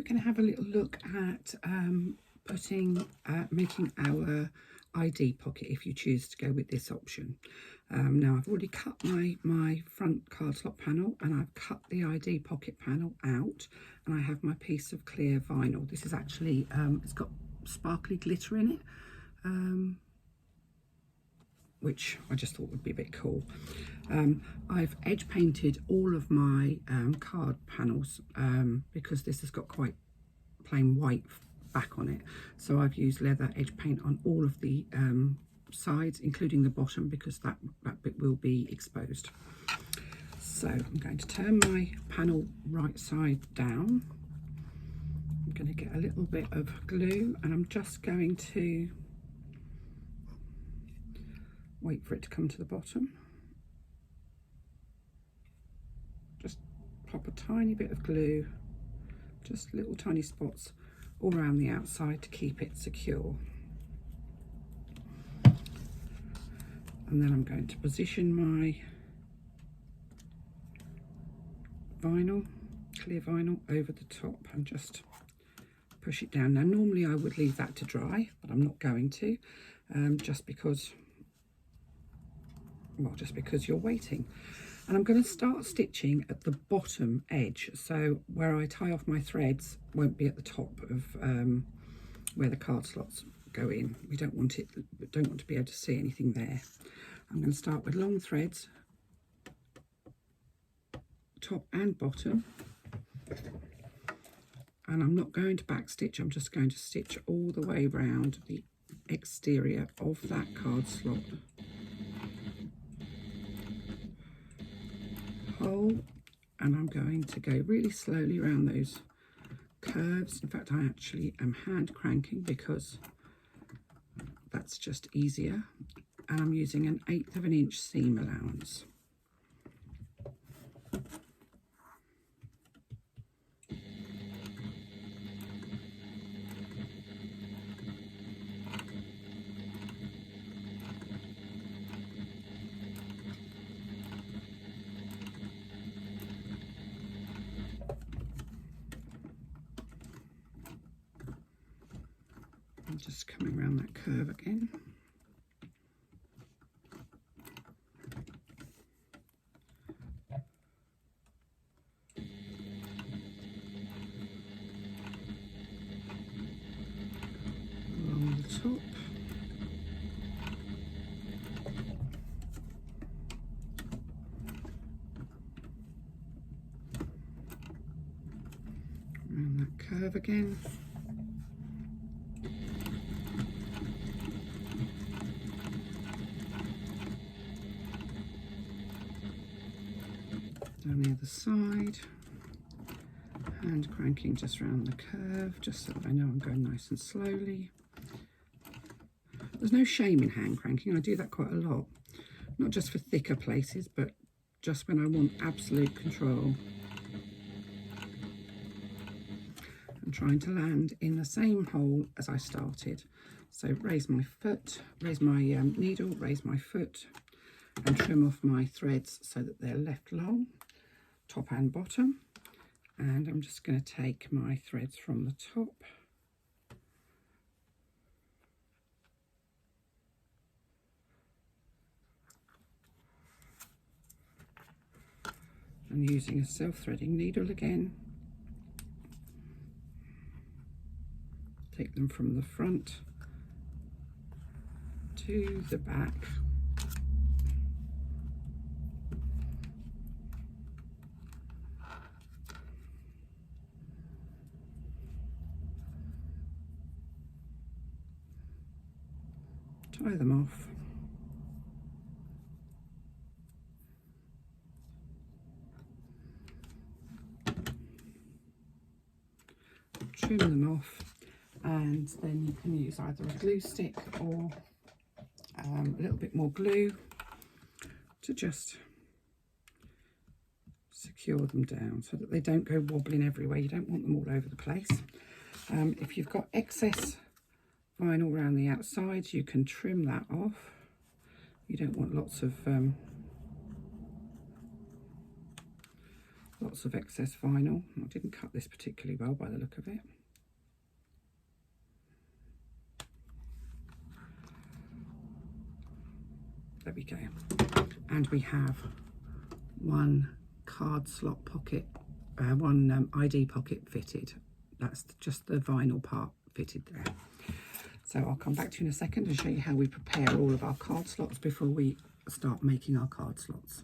going to have a little look at making our ID pocket if you choose to go with this option. Now I've already cut my front card slot panel, and I've cut the ID pocket panel out, and I have my piece of clear vinyl. This is actually, it's got sparkly glitter in it, which I just thought would be a bit cool. I've edge painted all of my card panels because this has got quite plain white back on it, so I've used leather edge paint on all of the sides, including the bottom, because that bit will be exposed. So I'm going to turn my panel right side down. I'm going to get a little bit of glue, and I'm just going to wait for it to come to the bottom. Just pop a tiny bit of glue, just little tiny spots all around the outside to keep it secure. And then I'm going to position my vinyl, clear vinyl, over the top and just push it down. Now normally I would leave that to dry, but I'm not going to, just because you're waiting. And I'm going to start stitching at the bottom edge, so where I tie off my threads won't be at the top of where the card slots go in. We don't want to be able to see anything there. I'm going to start with long threads, top and bottom, and I'm not going to back stitch. I'm just going to stitch all the way around the exterior of that card slot hole, and I'm going to go really slowly around those curves. In fact, I actually am hand cranking because that's just easier, and I'm using an 1/8 of an inch seam allowance. I'm just coming around that curve again. Along the top. Around that curve again. Down the other side, hand cranking just around the curve, just so that I know I'm going nice and slowly. There's no shame in hand cranking. I do that quite a lot, not just for thicker places, but just when I want absolute control. I'm trying to land in the same hole as I started. So raise my foot, raise my needle, raise my foot, and trim off my threads so that they're left long, top and bottom. And I'm just going to take my threads from the top and using a self-threading needle again, take them from the front to the back. Tie them off. Trim them off, and then you can use either a glue stick or a little bit more glue to just secure them down so that they don't go wobbling everywhere. You don't want them all over the place. If you've got excess vinyl around the outside, you can trim that off. You don't want lots of lots of excess vinyl. I didn't cut this particularly well by the look of it. There we go. And we have one card slot pocket, one ID pocket fitted. That's just the vinyl part fitted there. So I'll come back to you in a second and show you how we prepare all of our card slots before we start making our card slots.